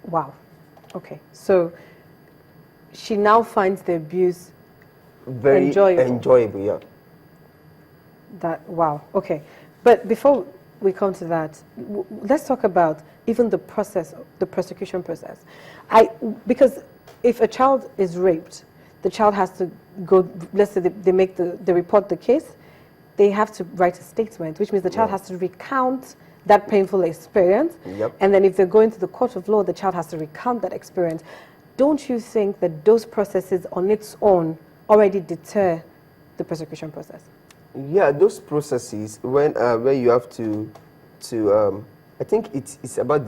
Wow. Okay. So she now finds the abuse very enjoyable. Yeah. Wow. Okay. But before we come to that, let's talk about even the process, the prosecution process. Because if a child is raped, the child has to go, let's say they report the case, they have to write a statement, which means the child has to recount that painful experience. Yep. And then if they're going to the court of law, the child has to recount that experience. Don't you think that those processes on its own already deter the prosecution process? Yeah, those processes where you have to I think it's about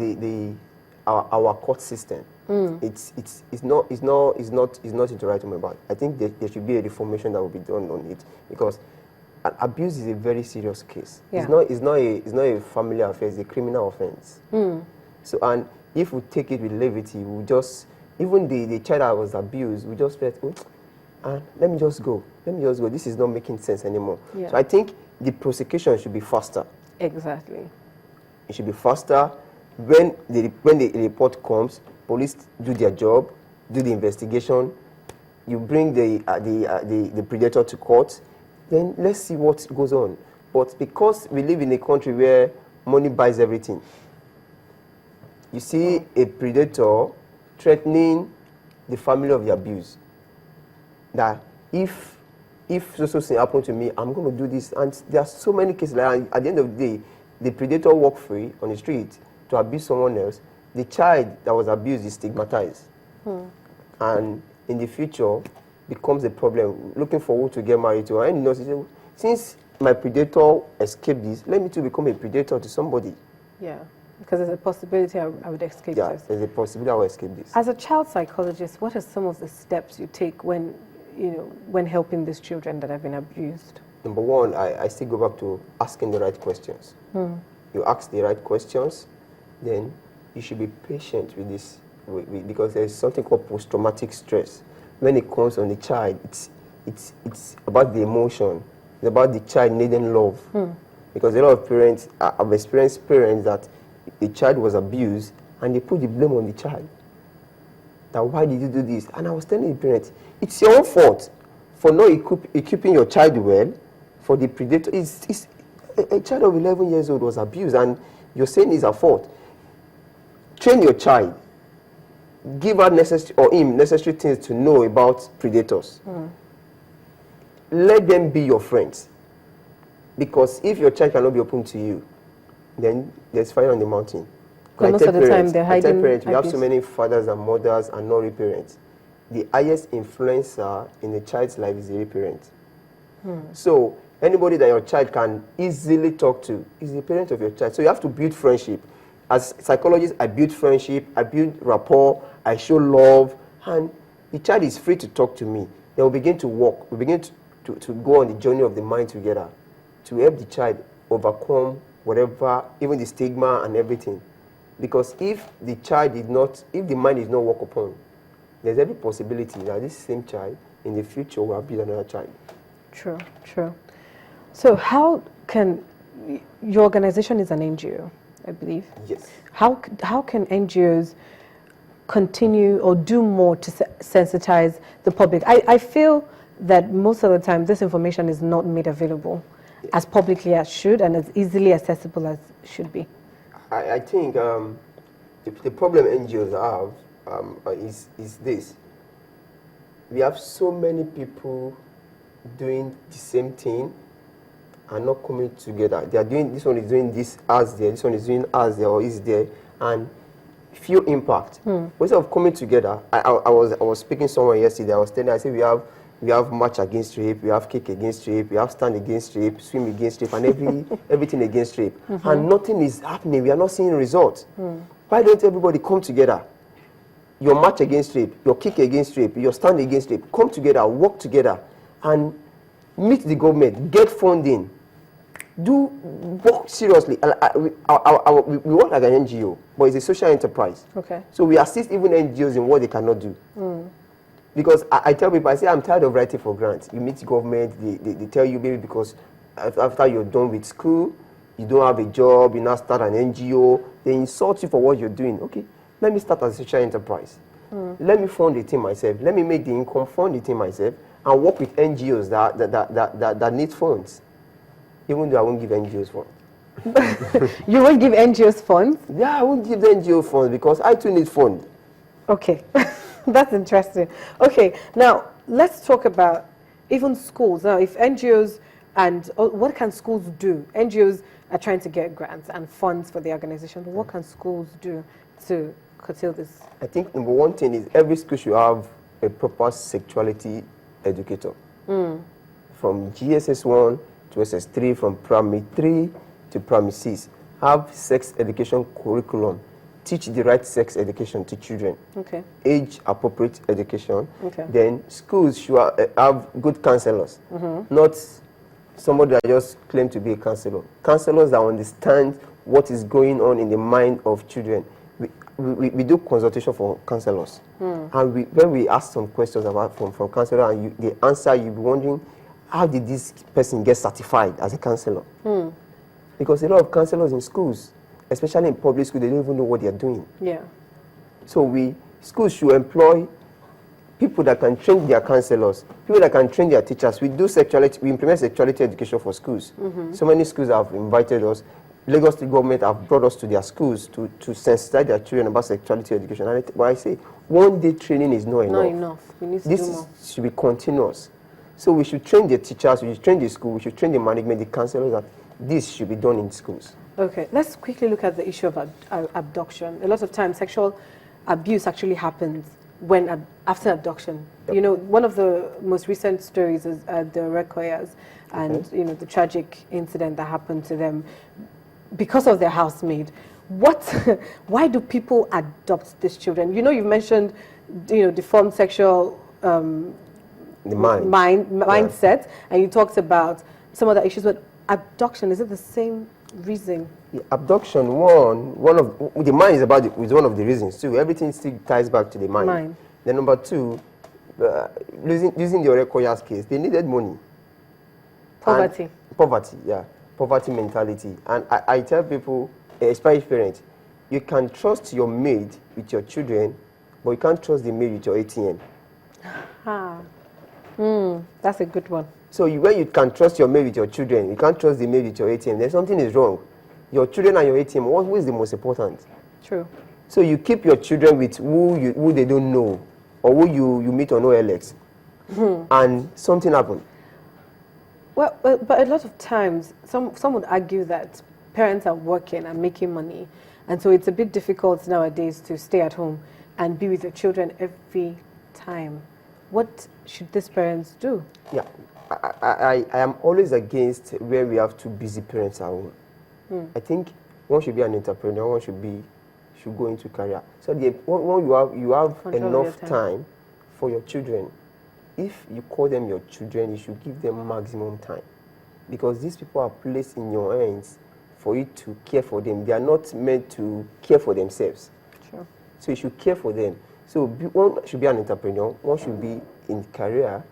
our court system. It's not into right about it. I think there should be a reformation that will be done on it, because abuse is a very serious case. Yeah. It's not a family affair, it's a criminal offense. So, and if we take it with levity, we just, even the child that was abused, we just felt, let me just go. This is not making sense anymore. Yeah. So I think the prosecution should be faster. Exactly. It should be faster. When the report comes, police do their job, do the investigation. You bring the predator to court. Then let's see what goes on. But because we live in a country where money buys everything, you see a predator threatening the family of the abused, that if so thing happened to me, I'm going to do this. And there are so many cases like that. At the end of the day, the predator walk free on the street to abuse someone else. The child that was abused is stigmatized. And in the future becomes a problem, looking forward to get married to. And since my predator escaped this, let me too become a predator to somebody. Yeah, because there's a possibility I would escape this. Yeah, there's a possibility I will escape this. As a child psychologist, what are some of the steps you take when helping these children that have been abused? Number one, I still go back to asking the right questions. You ask the right questions, then you should be patient with this, because there's something called post-traumatic stress. When it comes on the child, it's about the emotion. It's about the child needing love. Because a lot of parents, I've experienced parents that the child was abused and they put the blame on the child. That why did you do this? And I was telling the parents, it's your own fault for not equipping your child well. For the predator, a child of 11 years old was abused, and you're saying it's her fault. Train your child. Give her necessary things to know about predators. Let them be your friends. Because if your child cannot be open to you, then there's fire on the mountain. Most of the time they're hiding. We have so many fathers and mothers and not real parents. The highest influencer in a child's life is the real parent. So anybody that your child can easily talk to is the parent of your child. So you have to build friendship. As psychologists, I build friendship, I build rapport, I show love, and the child is free to talk to me. Then we begin to walk. We begin to go on the journey of the mind together to help the child overcome whatever, even the stigma and everything. Because if the mind is not worked upon, there's every possibility that this same child in the future will abuse another child. True. So how can, your organization is an NGO, I believe? Yes. How can NGOs continue or do more to sensitize the public? I feel that most of the time this information is not made available as publicly as should and as easily accessible as should be. I think the problem NGOs have is this. We have so many people doing the same thing and not coming together. They are doing, this one is doing this as there, this one is doing as there or is there, and few impact. Instead of coming together, I was speaking to someone yesterday. I said we have march against rape, we have kick against rape, we have stand against rape, swim against rape, and everything against rape. And nothing is happening. We are not seeing results. Why don't everybody come together? Your march against rape, your kick against rape, your stand against rape, come together, work together, and meet the government, get funding, work seriously. We work like an NGO, but it's a social enterprise. Okay. So we assist even NGOs in what they cannot do. Because I tell people, I say, I'm tired of writing for grants. You meet the government, they tell you maybe because after you're done with school, you don't have a job, you now start an NGO, they insult you for what you're doing. Okay, let me start as a social enterprise. Let me fund the thing myself. Let me make the income, fund the thing myself, and work with NGOs that need funds. Even though I won't give NGOs funds. You won't give NGOs funds? Yeah, I won't give the NGO funds because I too need funds. Okay, that's interesting. Okay, now let's talk about even schools. Now, if NGOs and what can schools do? NGOs are trying to get grants and funds for the organization, but what can schools do to curtail this? I think number one thing is every school should have a proper sexuality educator. From GSS 1 to SS3, from primary 3 to primary 6. Have sex education curriculum. Teach the right sex education to children. Okay. Age appropriate education. Okay. Then schools should have good counselors, not somebody that just claim to be a counselor. Counselors that understand what is going on in the mind of children. We do consultation for counselors, and when we ask some questions about from counselor and the answer, you'll be wondering, how did this person get certified as a counselor? Because a lot of counselors in schools, especially in public school, they don't even know what they are doing. Yeah. So schools should employ people that can train their counselors, people that can train their teachers. We implement sexuality education for schools. So many schools have invited us. Lagos State government have brought us to their schools to sensitize their children about sexuality education. And I say, one day training is not enough. Not enough. We need to do more. This should be continuous. So we should train the teachers, we should train the school, we should train the management, the counselors, that this should be done in schools. Okay, let's quickly look at the issue of abduction. A lot of times, sexual abuse actually happens after abduction. Yep. You know, one of the most recent stories is the Rekoyas and the tragic incident that happened to them because of their housemaid. Why do people adopt these children? You know, you've mentioned, deformed sexual mindset, and you talked about some other issues, but abduction, is it the same reason? Yeah, abduction, one of the mind is one of the reasons too. Everything still ties back to the mind. Then number two, using the Orekoya's case, they needed money. Poverty, yeah. Poverty mentality. And I tell people, especially parents, you can trust your maid with your children, but you can't trust the maid with your ATM. That's a good one. So when you can trust your maid with your children, you can't trust the maid with your ATM, then something is wrong. Your children and your ATM, who is the most important? True. So you keep your children with who they don't know, or who you meet on OLX, and something happened. Well, but a lot of times, some would argue that parents are working and making money, and so it's a bit difficult nowadays to stay at home and be with your children every time. What should these parents do? Yeah, I am always against where we have two busy parents at home. I think one should be an entrepreneur, one should go into career. So when you have enough time for your children. If you call them your children, you should give them maximum time, because these people are placed in your hands for you to care for them. They are not meant to care for themselves. Sure. So you should care for them. So one should be an entrepreneur, one should be in career,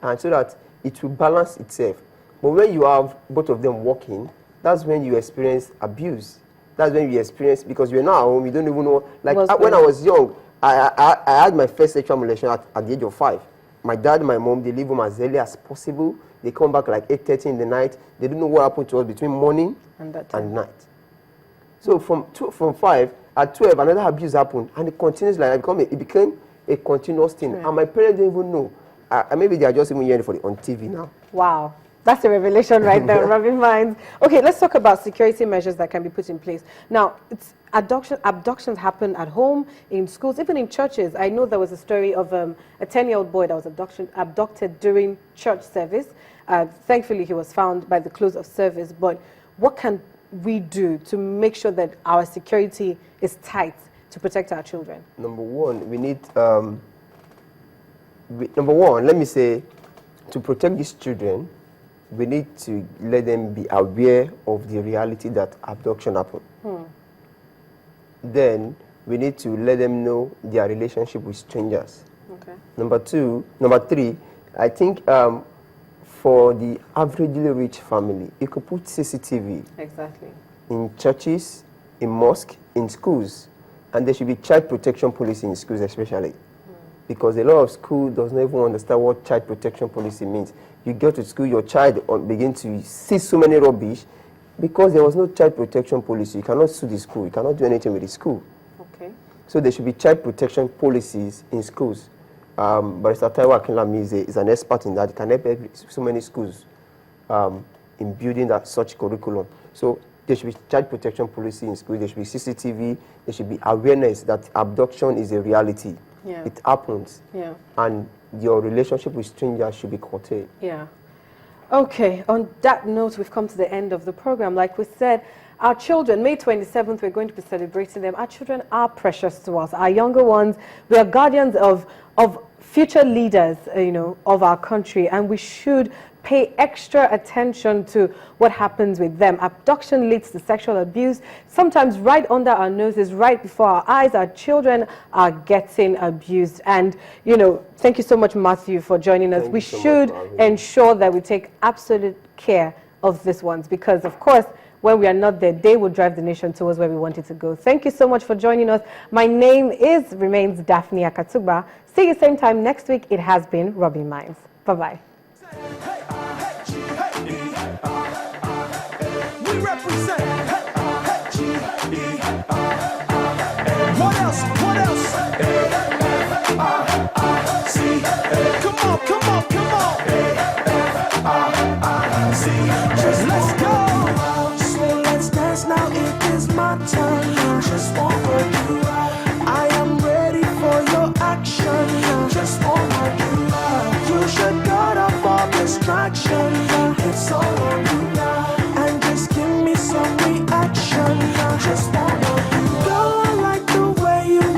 and so that it will balance itself. But when you have both of them working, that's when you experience abuse. That's when you experience, because you're not at home, you don't even know. Like when I was young, I had my first sexual molestation at the age of 5. My dad and my mom, they leave home as early as possible. They come back like 8:30 in the night. They don't know what happened to us between morning and night. So from 5, at 12, another abuse happened, and it continues like that. It became a continuous thing. Right. And my parents don't even know. Maybe they are just even hearing it on TV now. Wow. That's a revelation right there, Rubbin Minds. Okay, let's talk about security measures that can be put in place. Now, abductions happen at home, in schools, even in churches. I know there was a story of a 10-year-old boy that was abducted during church service. Thankfully, he was found by the close of service. But what can we do to make sure that our security is tight to protect our children? Number one, we need, let me say, to protect these children, we need to let them be aware of the reality that abduction happened. Then we need to let them know their relationship with strangers. Okay. Number 3, I think for the averagely rich family, you could put CCTV. Exactly. In churches, in mosques, in schools. And there should be child protection policy in schools especially. Because a lot of school does not even understand what child protection policy means. You go to school, your child begin to see so many rubbish because there was no child protection policy. You cannot sue the school. You cannot do anything with the school. Okay. So there should be child protection policies in schools. Barrister Taiwo Akinlami is an expert in that. He can help so many schools in building that such curriculum. So there should be child protection policy in schools. There should be CCTV. There should be awareness that abduction is a reality. Yeah. It happens. Yeah. And your relationship with strangers should be curtailed. Yeah. Okay, on that note, we've come to the end of the program. Like we said, our children, May 27th, we're going to be celebrating them. Our children are precious to us. Our younger ones, we are guardians of future leaders, of our country, and we should pay extra attention to what happens with them. Abduction leads to sexual abuse. Sometimes right under our noses, right before our eyes, our children are getting abused. And, thank you so much, Matthew, for joining us. We should ensure that we take absolute care of these ones because, of course, when we are not there, they will drive the nation towards where we want it to go. Thank you so much for joining us. My name remains Daphne Akatugba. See you same time next week. It has been Rubbin Minds. Bye-bye. We represent. What else? What else?